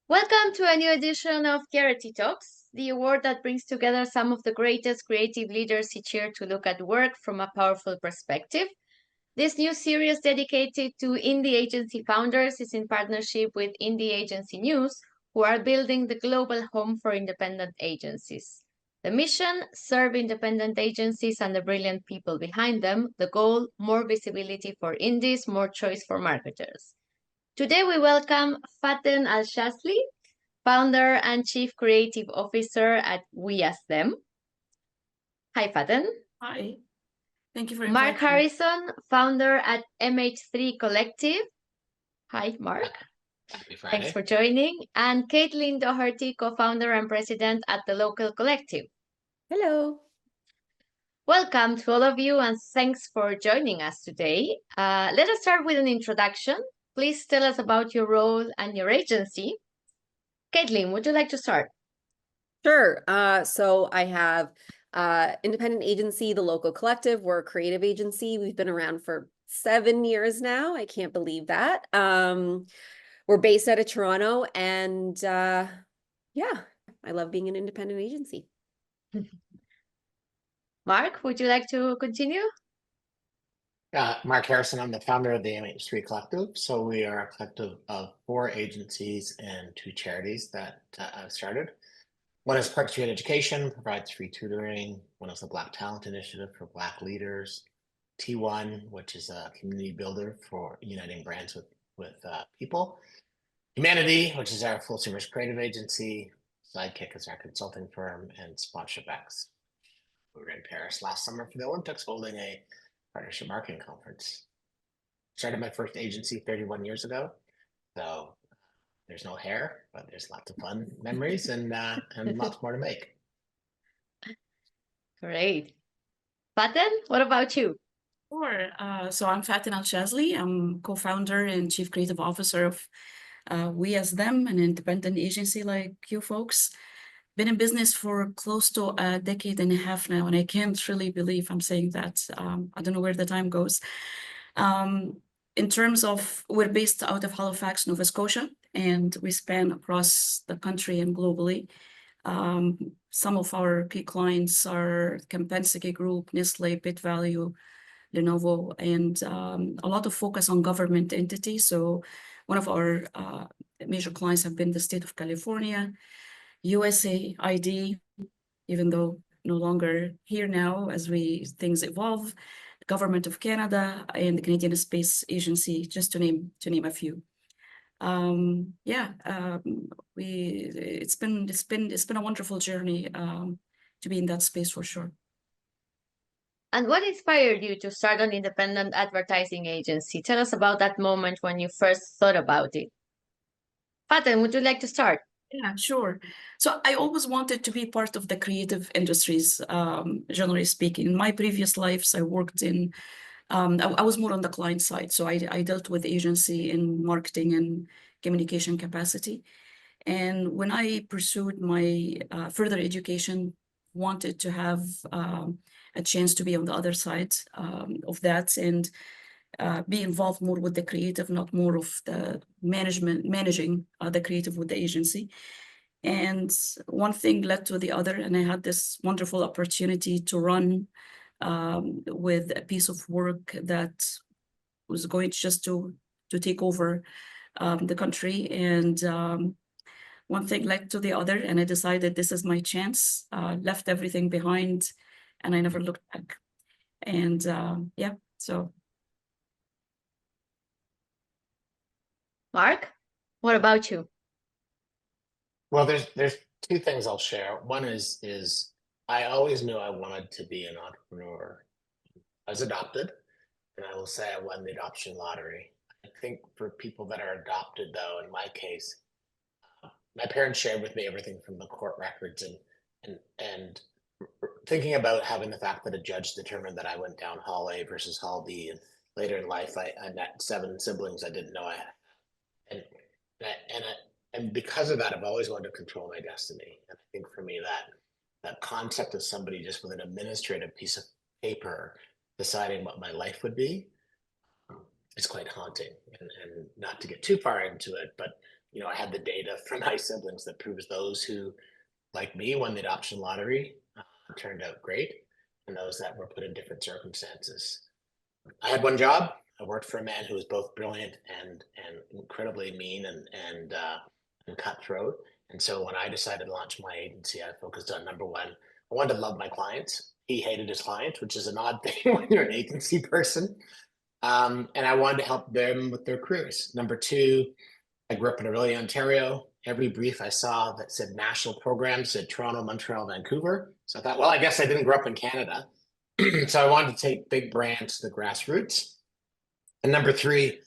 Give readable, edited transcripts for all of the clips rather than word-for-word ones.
Welcome to a new edition of Gerety Talks, the award that brings together some of the greatest creative leaders each year to look at work from a powerful perspective. This new series dedicated to indie agency founders is in partnership with Indie Agency News, who are building the global home for independent agencies. The mission, serve independent agencies and the brilliant people behind them. The goal, more visibility for indies, more choice for marketers. Today we welcome Faten Al-Shazli, founder and chief creative officer at We As Them. Hi, Faten. Hi, thank you for Mark inviting me. Harrison, founder at MH3 Collective. Hi, Mark. Happy Friday. Thanks for joining. And Caitlin Doherty, co-founder and president at the Local Collective. Hello. Welcome to all of you, and thanks for joining us today. Let us start with an introduction. Please tell us about your role and your agency. Caitlin, would you like to start? Sure. So I have independent agency, the Local Collective. We're a creative agency. We've been around for 7 years now. I can't believe that. We're based out of Toronto, and yeah, I love being an independent agency. Mark, would you like to continue? Mark Harrison, I'm the founder of the MH3 Collective. So we are a collective of 4 agencies and 2 charities that I've started. One is Park Street Education, provides free tutoring. One is the Black Talent Initiative for Black leaders. T1, which is a community builder for uniting brands with people. Humanity, which is our full service creative agency. Sidekick is our consulting firm, and Sponsorship X. We were in Paris last summer for the Olympics, holding a partnership marketing conference. Started my first agency 31 years ago. So there's no hair, but there's lots of fun memories and lots more to make. Great. Faten, what about you? Sure. So I'm Faten Al-Shazli. I'm co-founder and chief creative officer of We As Them, an independent agency like you folks. Been in business for close to a decade and a half now, and I can't really believe I'm saying that. I don't know where the time goes. In terms of, we're based out of Halifax, Nova Scotia, and we span across the country and globally. Some of our key clients are Compensity Group, Nestle, BitValue, Lenovo, and a lot of focus on government entities. So one of our major clients have been the state of California, USAID, even though no longer here now as things evolve, the Government of Canada, and the Canadian Space Agency, just to name a few. It's been a wonderful journey to be in that space for sure. And what inspired you to start an independent advertising agency? Tell us about that moment when you first thought about it. Faten, would you like to start? Yeah, sure. So I always wanted to be part of the creative industries, generally speaking. In my previous lives, I worked in, I was more on the client side. So I dealt with agency in marketing and communication capacity. And when I pursued my further education, wanted to have a chance to be on the other side of that and be involved more with the creative, not more of the managing the creative with the agency. And one thing led to the other, and I had this wonderful opportunity to run with a piece of work that was going just to take over the country. And one thing led to the other, and I decided this is my chance, left everything behind, and I never looked back. And yeah, so. Mark, what about you? Well, there's 2 things I'll share. One is I always knew I wanted to be an entrepreneur. I was adopted, and I will say I won the adoption lottery. I think for people that are adopted, though, in my case, my parents shared with me everything from the court records and thinking about having the fact that a judge determined that I went down Hall A versus Hall B, and later in life I met 7 siblings I didn't know I had, and because of that, I've always wanted to control my destiny. And I think for me that concept of somebody just with an administrative piece of paper deciding what my life would be is quite haunting. And not to get too far into it, but I had the data from my siblings that proves those who, like me, won the adoption lottery turned out great, and those that were put in different circumstances. I had one job. I worked for a man who was both brilliant and incredibly mean and cutthroat. And so when I decided to launch my agency, I focused on number one, I wanted to love my clients. He hated his clients, which is an odd thing when you're an agency person. And I wanted to help them with their careers. Number two, I grew up in Orillia, Ontario. Every brief I saw that said national program said Toronto, Montreal, Vancouver. So I thought, well, I guess I didn't grow up in Canada. So I wanted to take big brands to the grassroots. And number three,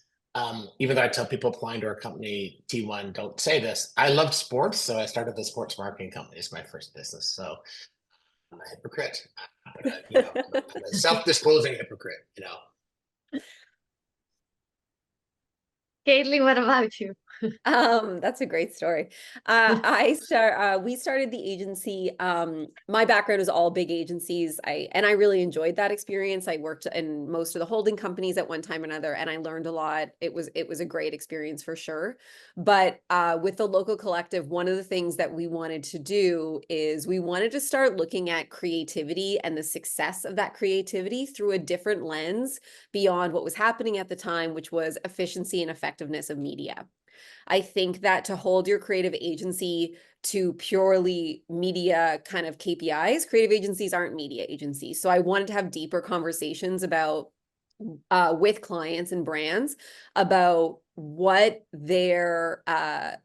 even though I tell people applying to our company, T1, don't say this, I loved sports. So I started the sports marketing company. It's my first business. So I'm a hypocrite, but I'm a self-disclosing hypocrite, Caitlin, what about you? That's a great story. We started the agency. My background is all big agencies. I really enjoyed that experience. I worked in most of the holding companies at one time or another, and I learned a lot. It was a great experience for sure. But with the local collective, one of the things that we wanted to do is we wanted to start looking at creativity and the success of that creativity through a different lens beyond what was happening at the time, which was efficiency and effectiveness of media. I think that to hold your creative agency to purely media kind of KPIs, creative agencies aren't media agencies. So I wanted to have deeper conversations about with clients and brands about what their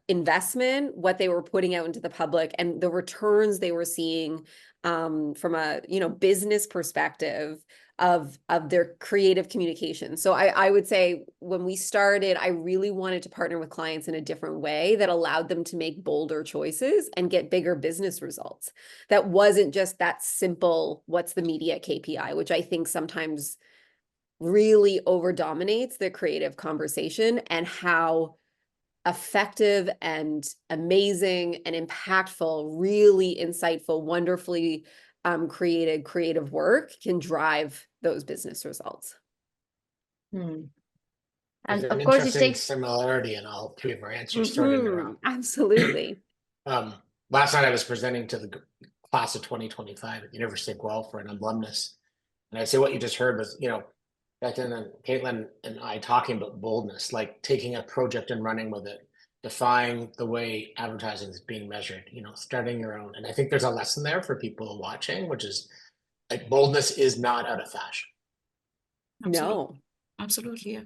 investment, what they were putting out into the public, and the returns they were seeing from a business perspective of their creative communication. So I would say when we started, I really wanted to partner with clients in a different way that allowed them to make bolder choices and get bigger business results. That wasn't just that simple, what's the media KPI, which I think sometimes really over dominates the creative conversation, and how effective and amazing and impactful, really insightful, wonderfully created creative work can drive those business results. And There's an of course, it interesting takes similarity in all three of our answers. Sorry to interrupt. Absolutely. Last night I was presenting to the class of 2025 at the University of Guelph for an alumnus. And I say what you just heard was, back then Caitlin and I talking about boldness, like taking a project and running with it, defying the way advertising is being measured, starting your own. And I think there's a lesson there for people watching, which is like boldness is not out of fashion. No. Absolutely, yeah.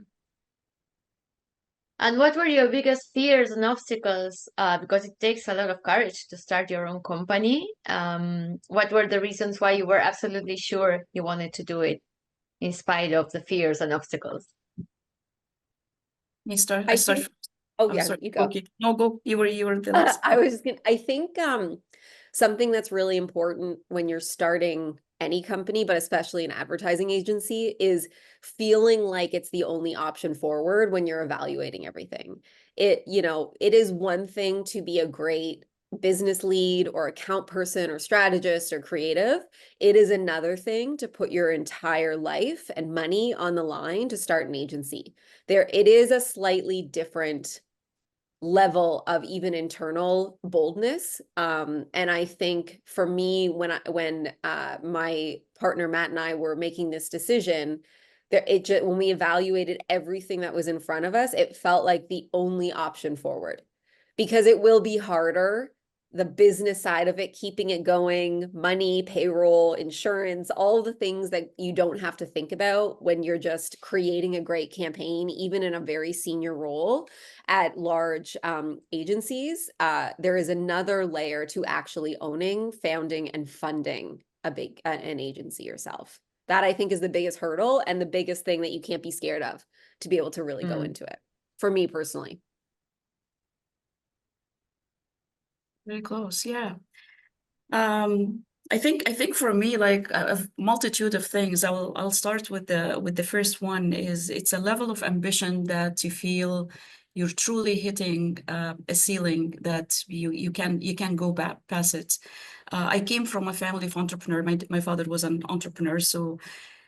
And what were your biggest fears and obstacles? Because it takes a lot of courage to start your own company. What were the reasons why you were absolutely sure you wanted to do it in spite of the fears and obstacles? I start. Oh, I'm yeah, sorry. you go. Okay. No, go. You were the last. I was just gonna, I think something that's really important when you're starting any company, but especially an advertising agency, is feeling like it's the only option forward when you're evaluating everything. It is one thing to be a great business lead or account person or strategist or creative. It is another thing to put your entire life and money on the line to start an agency. It is a slightly different level of even internal boldness. And I think for me, when my partner Matt and I were making this decision, when we evaluated everything that was in front of us, it felt like the only option forward, because it will be harder. The business side of it, keeping it going, money, payroll, insurance, all the things that you don't have to think about when you're just creating a great campaign, even in a very senior role at large agencies. There is another layer to actually owning, founding, and funding an agency yourself. That I think is the biggest hurdle and the biggest thing that you can't be scared of to be able to really go into it. For me personally. Very close, yeah. I think for me, like a multitude of things. I'll start with the first one. Is it's a level of ambition that you feel you're truly hitting a ceiling that you can go back past it. I came from a family of entrepreneurs. My father was an entrepreneur, so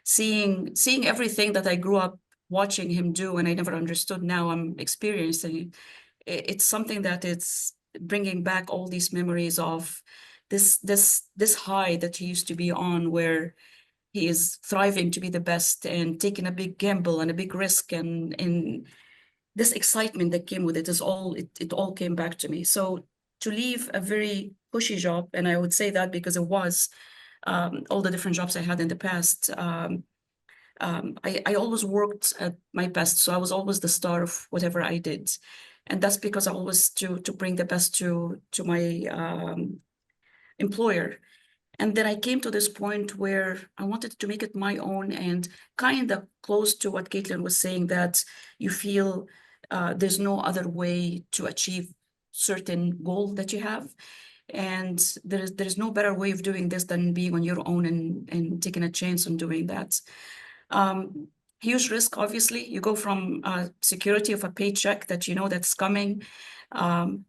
seeing everything that I grew up watching him do, and I never understood. Now I'm experiencing it's something that it's bringing back all these memories of this high that he used to be on, where he is thriving to be the best and taking a big gamble and a big risk, and this excitement that came with it is all it all came back to me. So to leave a very pushy job, and I would say that because it was all the different jobs I had in the past. I always worked at my best, so I was always the star of whatever I did, and that's because I always to bring the best to my employer. And then I came to this point where I wanted to make it my own, and kind of close to what Caitlin was saying, that you feel there's no other way to achieve certain goal that you have. And there's no better way of doing this than being on your own and taking a chance on doing that. Um, Huge risk, obviously. You go from security of a paycheck that you know that's coming,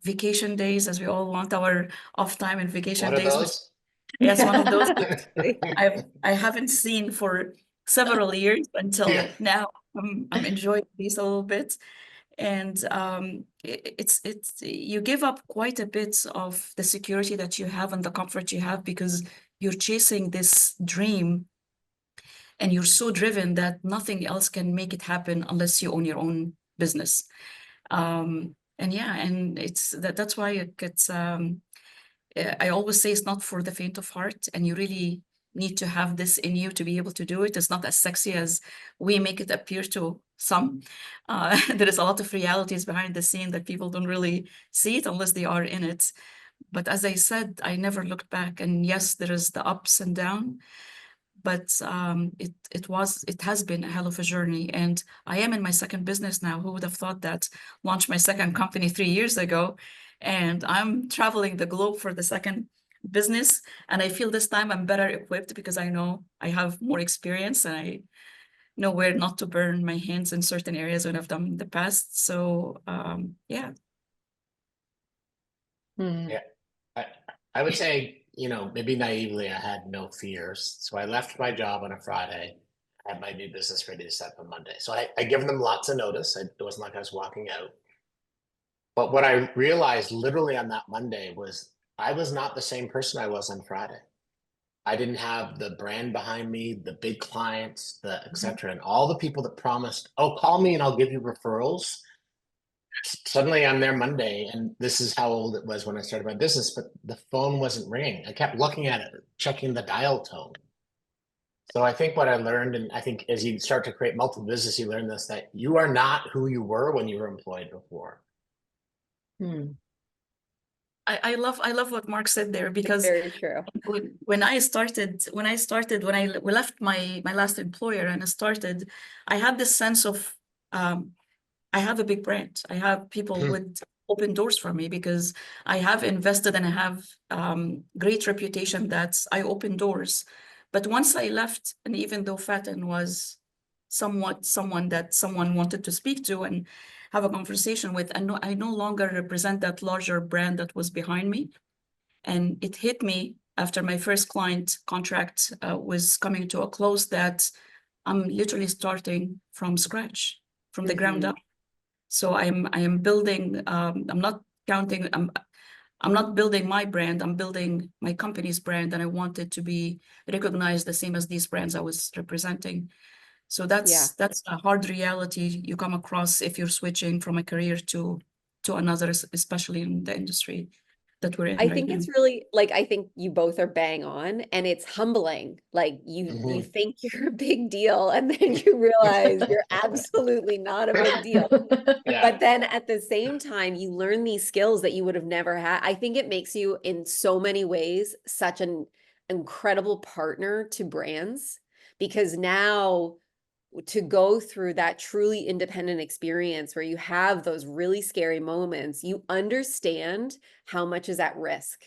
vacation days, as we all want our off time and vacation What are days, which those? yes, one of those I haven't seen for several years until Yeah. now. I'm enjoying these a little bit, and it's you give up quite a bit of the security that you have and the comfort you have, because you're chasing this dream, and you're so driven that nothing else can make it happen unless you own your own business. And yeah, and that's why it's I always say it's not for the faint of heart, and you really need to have this in you to be able to do it. It's not as sexy as we make it appear to some. There is a lot of realities behind the scene that people don't really see it unless they are in it. But as I said, I never looked back. And yes, there is the ups and downs, but it has been a hell of a journey, and I am in my second business now. Who would have thought that? Launched my second company 3 years ago, and I'm traveling the globe for the second business, and I feel this time I'm better equipped because I know I have more experience, and I know where not to burn my hands in certain areas when I've done in the past. So yeah. Yeah. I, I would say, maybe naively, I had no fears. So I left my job on a Friday. I had my new business ready to set up on Monday. So I given them lots of notice. It wasn't like I was walking out. But what I realized literally on that Monday was I was not the same person I was on Friday. I didn't have the brand behind me, the big clients, the et cetera, and all the people that promised, oh, call me and I'll give you referrals. Suddenly I'm there Monday, and this is how old it was when I started my business, but the phone wasn't ringing. I kept looking at it, checking the dial tone. So I think what I learned, and I think as you start to create multiple business, you learn this, that you are not who you were when you were employed before. I love what Mark said there, because Very true. when I left my last employer and I started, I had this sense of I have a big brand. I have people with open doors for me because I have invested and I have great reputation that I open doors. But once I left, and even though Fatin was somewhat someone that someone wanted to speak to and have a conversation with, I no longer represent that larger brand that was behind me. And it hit me after my first client contract was coming to a close, that I'm literally starting from scratch, from the ground up. So I am building. I'm not counting. I'm not building my brand. I'm building my company's brand, and I want it to be recognized the same as these brands I was representing. So that's a hard reality you come across if you're switching from a career to another, especially in the industry that we're in I right think now. it's really like, I think you both are bang on, and it's humbling. Like you think you're a big deal, and then you realize you're absolutely not a big deal. Yeah. But then at the same time, you learn these skills that you would have never had. I think it makes you in so many ways such an incredible partner to brands, because now to go through that truly independent experience where you have those really scary moments, you understand how much is at risk.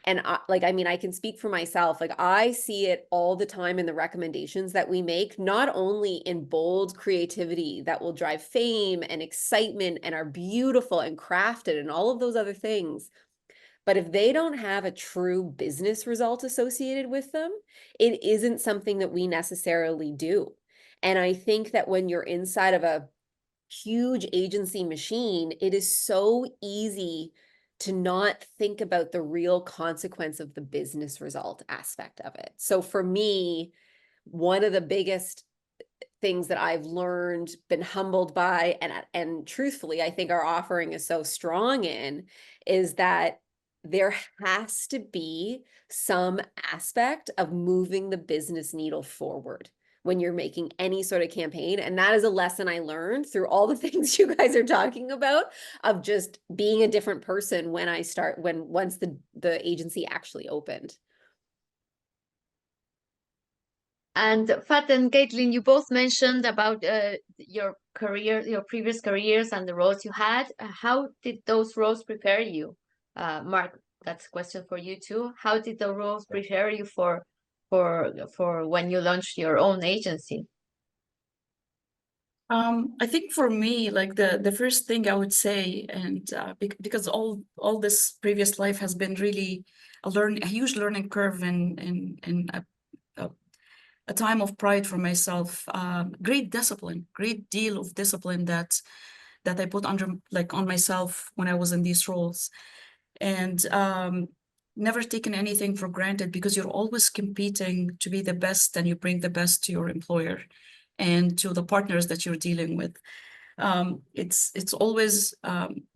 And I mean, I can speak for myself. Like, I see it all the time in the recommendations that we make, not only in bold creativity that will drive fame and excitement and are beautiful and crafted and all of those other things, but if they don't have a true business result associated with them, it isn't something that we necessarily do. And I think that when you're inside of a huge agency machine, it is so easy to not think about the real consequence of the business result aspect of it. So for me, one of the biggest things that I've learned, been humbled by, and truthfully, I think our offering is so strong in, is that there has to be some aspect of moving the business needle forward when you're making any sort of campaign. And that is a lesson I learned through all the things you guys are talking about, of just being a different person when once the agency actually opened. And Fat and Caitlin, you both mentioned about your career, your previous careers and the roles you had. How did those roles prepare you? Mark, that's a question for you too. How did the roles prepare you for when you launched your own agency? I think for me, like the first thing I would say, and because all this previous life has been really a huge learning curve, and a time of pride for myself. Great discipline, great deal of discipline that I put on myself when I was in these roles, and never taken anything for granted, because you're always competing to be the best, and you bring the best to your employer and to the partners that you're dealing with. It's always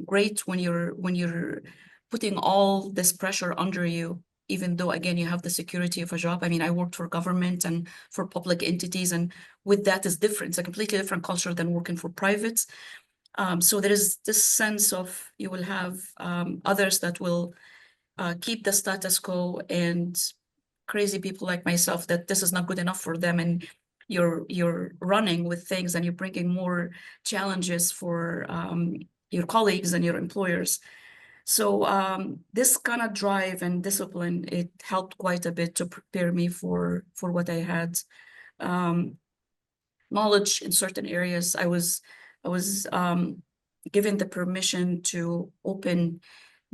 great when you're putting all this pressure under you, even though, again, you have the security of a job. I mean, I worked for government and for public entities, and with that is different. It's a completely different culture than working for private. So there is this sense of you will have others that will keep the status quo, and crazy people like myself that this is not good enough for them, and you're running with things, and you're bringing more challenges for your colleagues and your employers. So this kind of drive and discipline, it helped quite a bit to prepare me for what I had. Knowledge in certain areas, I was given the permission to open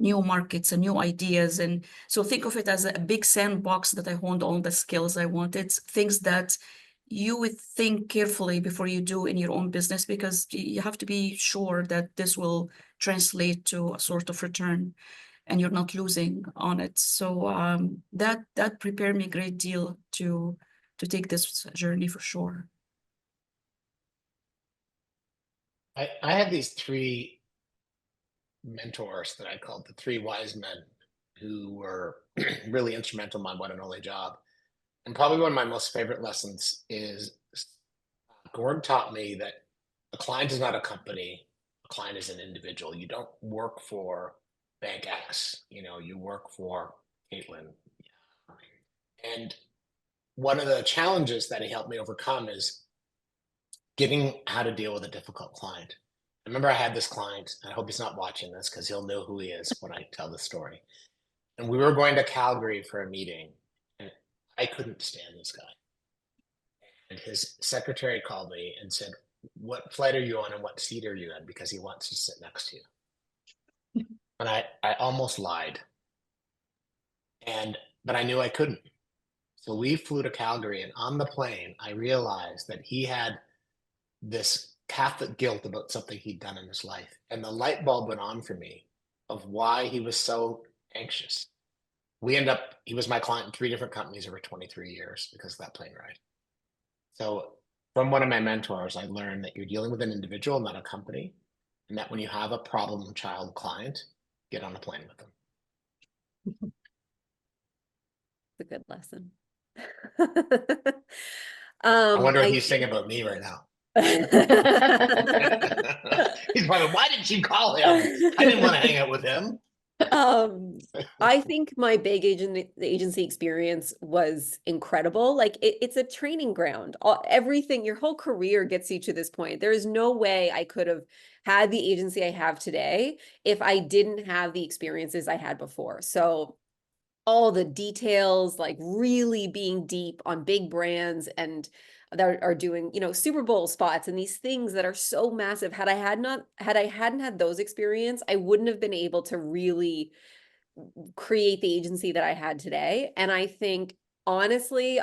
new markets and new ideas. And so think of it as a big sandbox that I honed all the skills I wanted, things that you would think carefully before you do in your own business, because you have to be sure that this will translate to a sort of return and you're not losing on it. So that prepared me a great deal to take this journey for sure. I had these three mentors that I called the three wise men, who were really instrumental in my one and only job. And probably one of my most favorite lessons is Gord taught me that a client is not a company, a client is an individual. You don't work for Bank X, you work for Caitlin. And one of the challenges that he helped me overcome is getting how to deal with a difficult client. I remember I had this client, and I hope he's not watching this because he'll know who he is when I tell the story. And we were going to Calgary for a meeting, and I couldn't stand this guy. And his secretary called me and said, "What flight are you on and what seat are you in? Because he wants to sit next to you." And I almost lied. But I knew I couldn't. So we flew to Calgary, and on the plane, I realized that he had this Catholic guilt about something he'd done in his life. And the light bulb went on for me of why he was so anxious. He was my client in 3 different companies over 23 years because of that plane ride. So from one of my mentors, I learned that you're dealing with an individual, not a company. And that when you have a problem child client, get on a plane with them. It's a good lesson. I wonder if he's saying about me right now. He's probably, why did you call him? I didn't want to hang out with him. I think my big agency experience was incredible. Like it's a training ground. Everything, your whole career gets you to this point. There is no way I could have had the agency I have today if I didn't have the experiences I had before. So all the details, like really being deep on big brands and that are doing, Super Bowl spots and these things that are so massive. Had I hadn't had those experience, I wouldn't have been able to really create the agency that I had today. And I think honestly,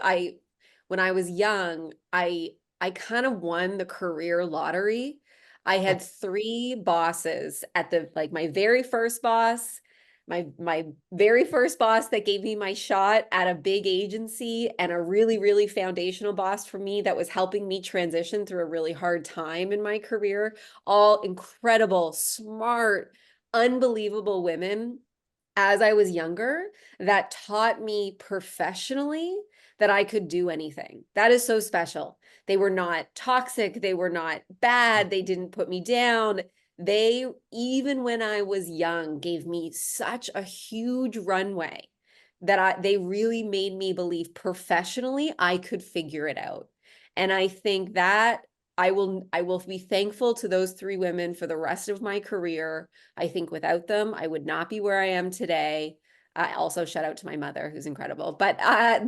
when I was young, I kind of won the career lottery. I had 3 bosses at the, like, my very first boss, my very first boss that gave me my shot at a big agency, and a really, really foundational boss for me that was helping me transition through a really hard time in my career. All incredible, smart, unbelievable women as I was younger that taught me professionally that I could do anything. That is so special. They were not toxic. They were not bad. They didn't put me down. They, even when I was young, gave me such a huge runway that they really made me believe professionally I could figure it out. And I think that I will be thankful to those 3 women for the rest of my career. I think without them, I would not be where I am today. Also shout out to my mother, who's incredible. But I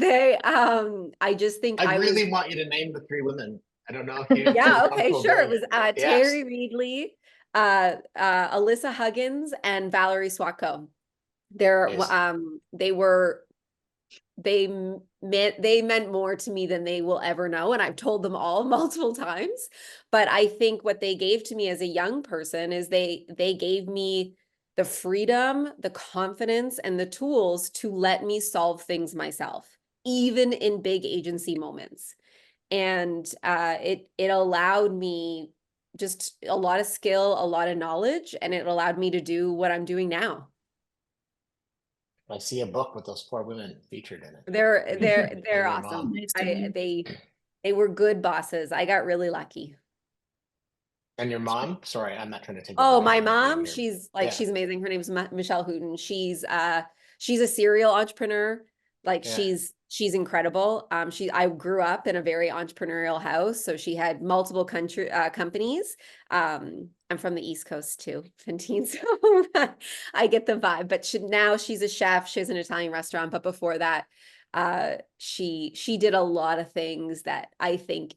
just think I I was, really want you to name the 3 women. I don't know if you feel yeah, okay, comfortable sure. It doing was it. Yes. Terry Reedley, Alyssa Huggins, and Valerie Swatko. They're Yes. they meant more to me than they will ever know, and I've told them all multiple times. But I think what they gave to me as a young person is they gave me the freedom, the confidence, and the tools to let me solve things myself, even in big agency moments. And it allowed me just a lot of skill, a lot of knowledge, and it allowed me to do what I'm doing now. I see a book with those 4 women featured in it. They're And your awesome. mom. Nice to meet. They were good bosses. I got really lucky. And your mom? Sorry, I'm not trying to take over Oh, your my interview mom, here. she's Yeah. she's amazing. Her name's Michelle Hooten. She's a serial entrepreneur. Like Yeah. she's incredible. I grew up in a very entrepreneurial house, so she had multiple companies. I'm from the East Coast too, Fantine, so I get the vibe. But now she's a chef. She has an Italian restaurant, but before that, she did a lot of things that I think,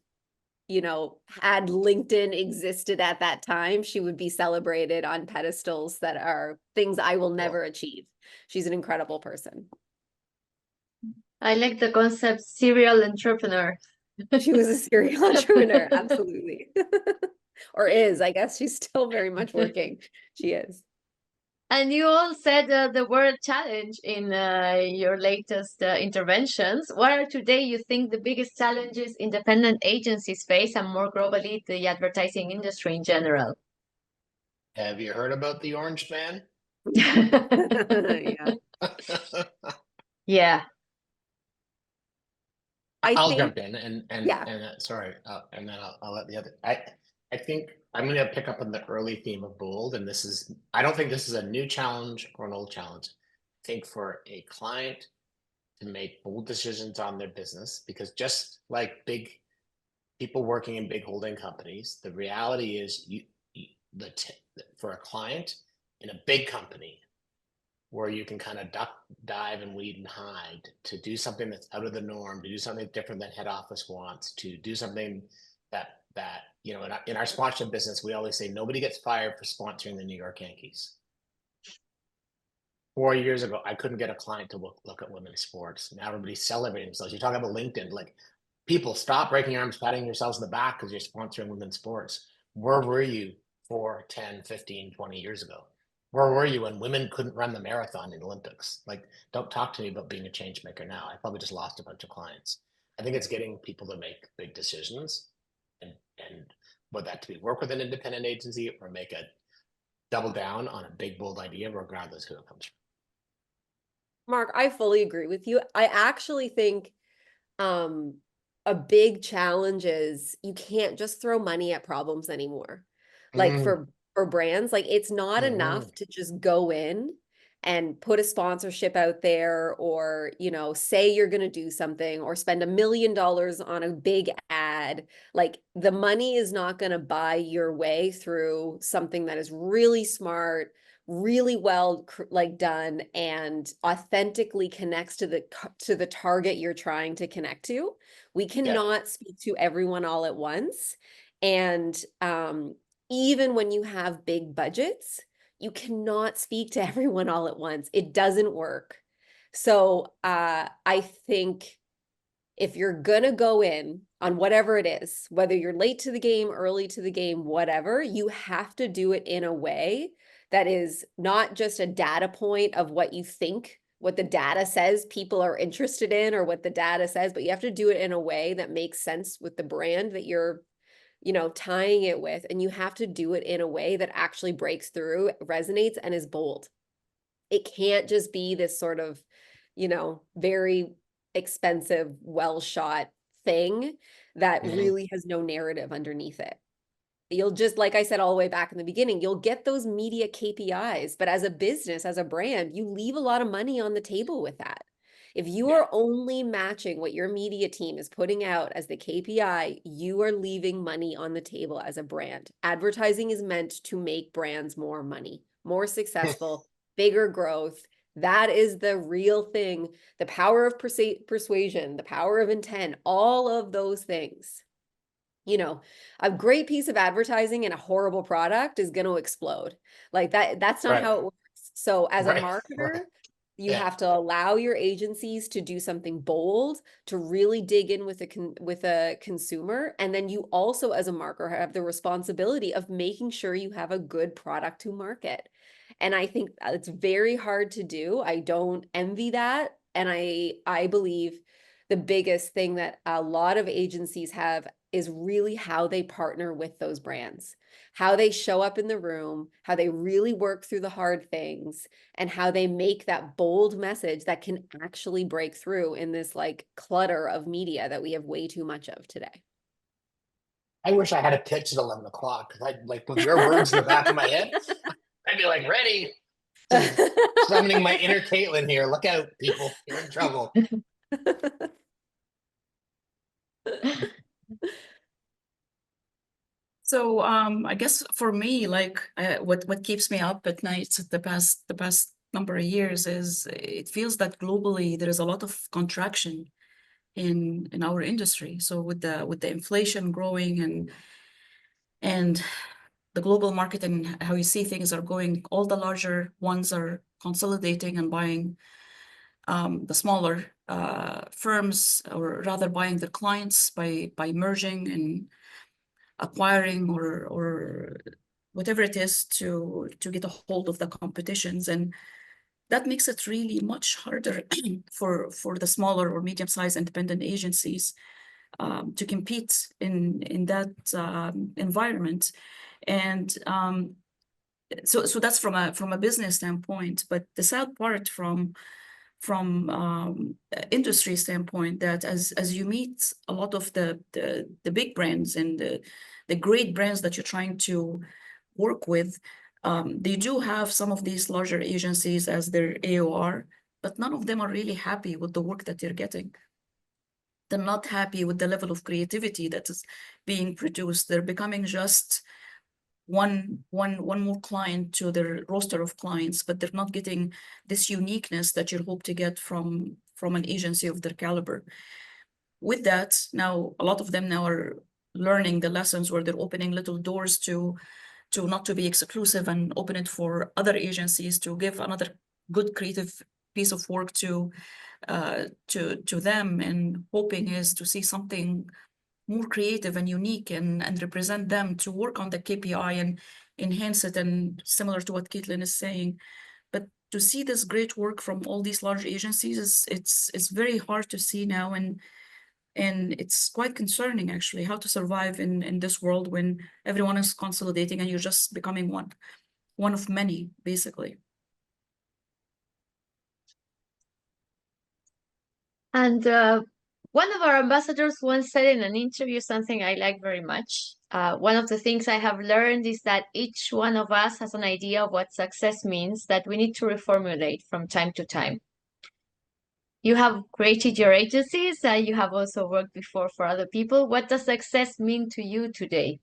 had LinkedIn existed at that time, she would be celebrated on pedestals that are things I will never achieve. She's an incredible person. I like the concept serial entrepreneur. She was a serial entrepreneur, absolutely. Or is, I guess she's still very much working. She is. And you all said the word challenge in your latest interventions. What are today you think the biggest challenges independent agencies face, and more globally the advertising industry in general? Have you heard about the Orange Man? Yeah. Yeah. I'll think, jump in yeah. sorry, and then I'll let the other. I think I'm going to pick up on the early theme of bold, and I don't think this is a new challenge or an old challenge. I think for a client to make bold decisions on their business, because just like big people working in big holding companies, the reality is for a client in a big company where you can kind of duck, dive, and weed and hide, to do something that's out of the norm, to do something different than head office wants, to do something that in our sponsorship business, we always say nobody gets fired for sponsoring the New York Yankees. 4 years ago, I couldn't get a client to look at women's sports. Now everybody's celebrating themselves. You talk about LinkedIn, like, people, stop breaking arms, patting yourselves in the back because you're sponsoring women's sports. Where were you 4, 10, 15, 20 years ago? Where were you when women couldn't run the marathon in the Olympics? Like, don't talk to me about being a change maker now. I probably just lost a bunch of clients. I think it's getting people to make big decisions, and whether that to be work with an independent agency or make a double down on a big, bold idea, regardless who it comes from. Mark, I fully agree with you. I actually think a big challenge is you can't just throw money at problems anymore. Like for brands, like it's not enough to just go in and put a sponsorship out there, or say you're going to do something, or spend $1 million on a big ad. Like, the money is not going to buy your way through something that is really smart, really well done, and authentically connects to the target you're trying to connect to. We cannot speak to everyone all at once. And even when you have big budgets, you cannot speak to everyone all at once. It doesn't work. So I think if you're gonna go in on whatever it is, whether you're late to the game, early to the game, whatever, you have to do it in a way that is not just a data point of what you think, what the data says people are interested in, or what the data says, but you have to do it in a way that makes sense with the brand that you're, tying it with. And you have to do it in a way that actually breaks through, resonates, and is bold. It can't just be this sort of, very expensive, well shot thing that really has no narrative underneath it. You'll just, like I said, all the way back in the beginning, you'll get those media KPIs, but as a business, as a brand, you leave a lot of money on the table with that. If you are only matching what your media team is putting out as the KPI, you are leaving money on the table as a brand. Advertising is meant to make brands more money, more successful, bigger growth. That is the real thing. The power of persuasion, the power of intent, all of those things. A great piece of advertising and a horrible product is going to explode. Like that's not how it works. So as a marketer, you have to allow your agencies to do something bold, to really dig in with a consumer. And then you also, as a marketer, have the responsibility of making sure you have a good product to market. And I think it's very hard to do. I don't envy that. And I believe the biggest thing that a lot of agencies have is really how they partner with those brands, how they show up in the room, how they really work through the hard things, and how they make that bold message that can actually break through in this like clutter of media that we have way too much of today. I wish I had a pitch at 11 o'clock because I'd like with your words in the back of my head, I'd be like ready. Summoning my inner Caitlin here. Look out, people. You're in trouble. So I guess for me, like what keeps me up at night the past number of years is it feels that globally there is a lot of contraction in our industry. So with the inflation growing and the global market and how you see things are going, all the larger ones are consolidating and buying the smaller firms, or rather buying their clients by merging and acquiring or whatever it is to get a hold of the competitions. And that makes it really much harder for the smaller or medium-sized independent agencies to compete in that environment. And so that's from a business standpoint. But the sad part from industry standpoint, that as you meet a lot of the big brands and the great brands that you're trying to work with, they do have some of these larger agencies as their AOR, but none of them are really happy with the work that they're getting. They're not happy with the level of creativity that is being produced. They're becoming just one more client to their roster of clients, but they're not getting this uniqueness that you hope to get from an agency of their caliber. With that, now a lot of them now are learning the lessons where they're opening little doors to not to be exclusive and open it for other agencies to give another good creative piece of work to them, and hoping is to see something more creative and unique and represent them, to work on the KPI and enhance it, and similar to what Caitlin is saying. But to see this great work from all these large agencies it's very hard to see now, and it's quite concerning actually how to survive in this world when everyone is consolidating and you're just becoming one of many, basically. And one of our ambassadors once said in an interview something I like very much. One of the things I have learned is that each one of us has an idea of what success means that we need to reformulate from time to time. You have created your agencies, you have also worked before for other people. What does success mean to you today?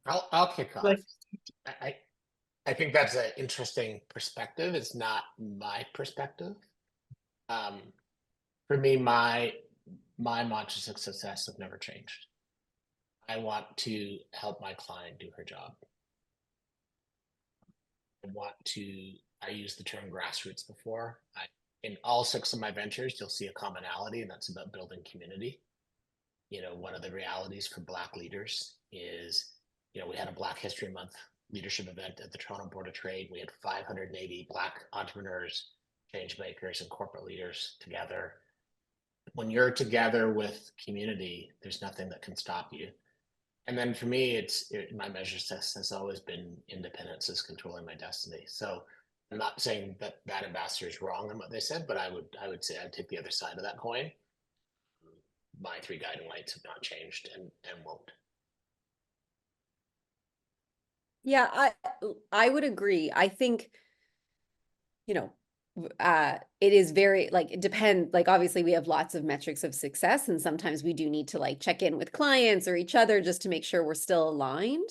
I'll kick off. I think that's an interesting perspective. It's not my perspective. For me, my mantras of success have never changed. I want to help my client do her job. I used the term grassroots before. I in all 6 of my ventures, you'll see a commonality, and that's about building community. One of the realities for Black leaders is, we had a Black History Month leadership event at the Toronto Board of Trade. We had 580 Black entrepreneurs, change makers, and corporate leaders together. When you're together with community, there's nothing that can stop you. And then for me, my measure has always been independence is controlling my destiny. So I'm not saying that ambassador is wrong on what they said, but I would say I'd take the other side of that coin. My 3 guiding lights have not changed and won't. Yeah, I would agree. I think, it is very like it depends. Like obviously we have lots of metrics of success, and sometimes we do need to like check in with clients or each other just to make sure we're still aligned.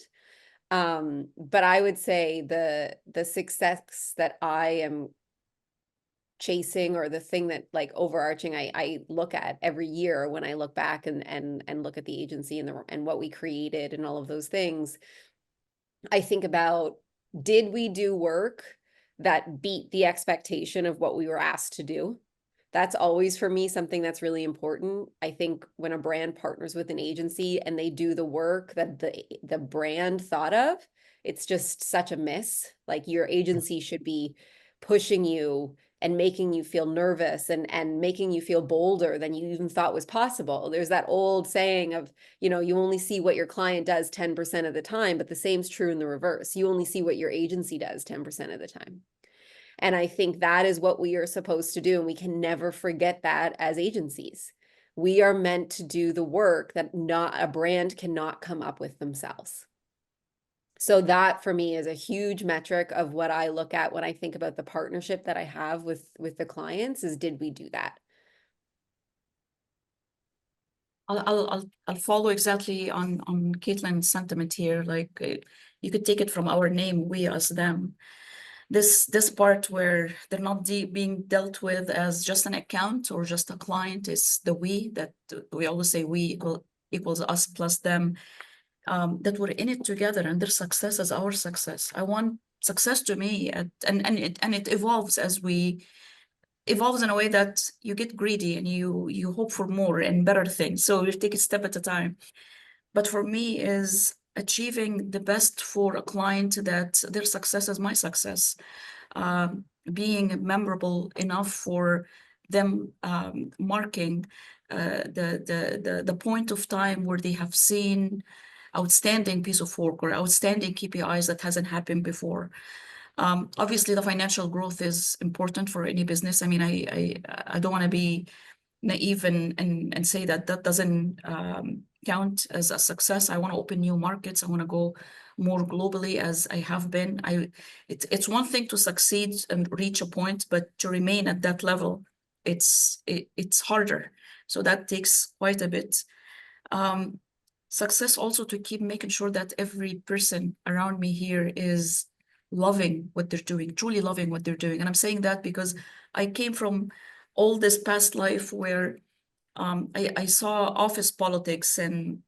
But I would say the success that I am chasing, or the thing that like overarching I look at every year when I look back and look at the agency and what we created and all of those things, I think about, did we do work that beat the expectation of what we were asked to do? That's always for me something that's really important. I think when a brand partners with an agency and they do the work that the brand thought of, it's just such a miss. Like your agency should be pushing you and making you feel nervous and making you feel bolder than you even thought was possible. There's that old saying of, you only see what your client does 10% of the time, but the same's true in the reverse. You only see what your agency does 10% of the time. And I think that is what we are supposed to do. And we can never forget that as agencies. We are meant to do the work that not a brand cannot come up with themselves. So that for me is a huge metric of what I look at when I think about the partnership that I have with the clients is, did we do that? I'll follow exactly on Caitlin's sentiment here. Like you could take it from our name, we as them. This part where they're not being dealt with as just an account or just a client is the we, that we always say we equals us plus them, that we're in it together and their success is our success. I want success to me and it evolves as we evolves in a way that you get greedy and you hope for more and better things. So we take a step at a time. But for me is achieving the best for a client that their success is my success. Being memorable enough for them, marking the point of time where they have seen outstanding piece of work or outstanding KPIs that hasn't happened before. Obviously, the financial growth is important for any business. I mean, I don't want to be naive and say that doesn't count as a success. I want to open new markets. I want to go more globally as I have been. It's one thing to succeed and reach a point, but to remain at that level, it's harder. So that takes quite a bit. Success also to keep making sure that every person around me here is loving what they're doing, truly loving what they're doing. And I'm saying that because I came from all this past life where I saw office politics and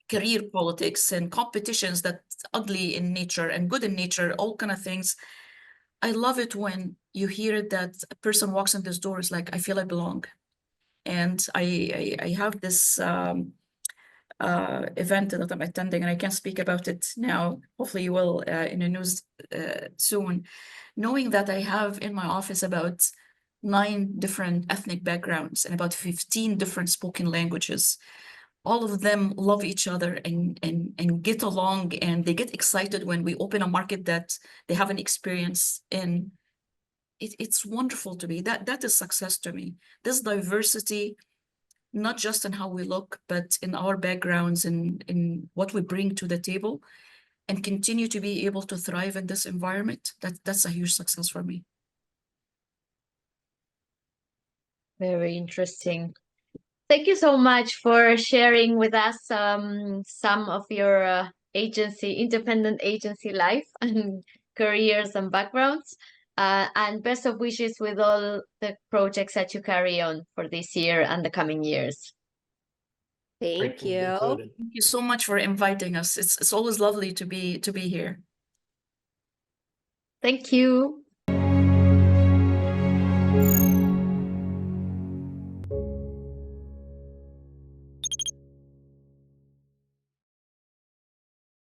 career politics and competitions that's ugly in nature and good in nature, all kind of things. I love it when you hear that a person walks in this door is like, I feel I belong. And I have this event that I'm attending, and I can't speak about it now. Hopefully you will in the news soon. Knowing that I have in my office about 9 different ethnic backgrounds and about 15 different spoken languages. All of them love each other and get along, and they get excited when we open a market that they haven't experienced in. It's wonderful to me. That is success to me. This diversity, not just in how we look, but in our backgrounds and in what we bring to the table, and continue to be able to thrive in this environment, that's a huge success for me. Very interesting. Thank you so much for sharing with us some of your independent agency life and careers and backgrounds. And best of wishes with all the projects that you carry on for this year and the coming years. Thank you. Included. Thank you so much for inviting us. It's always lovely to be here. Thank you.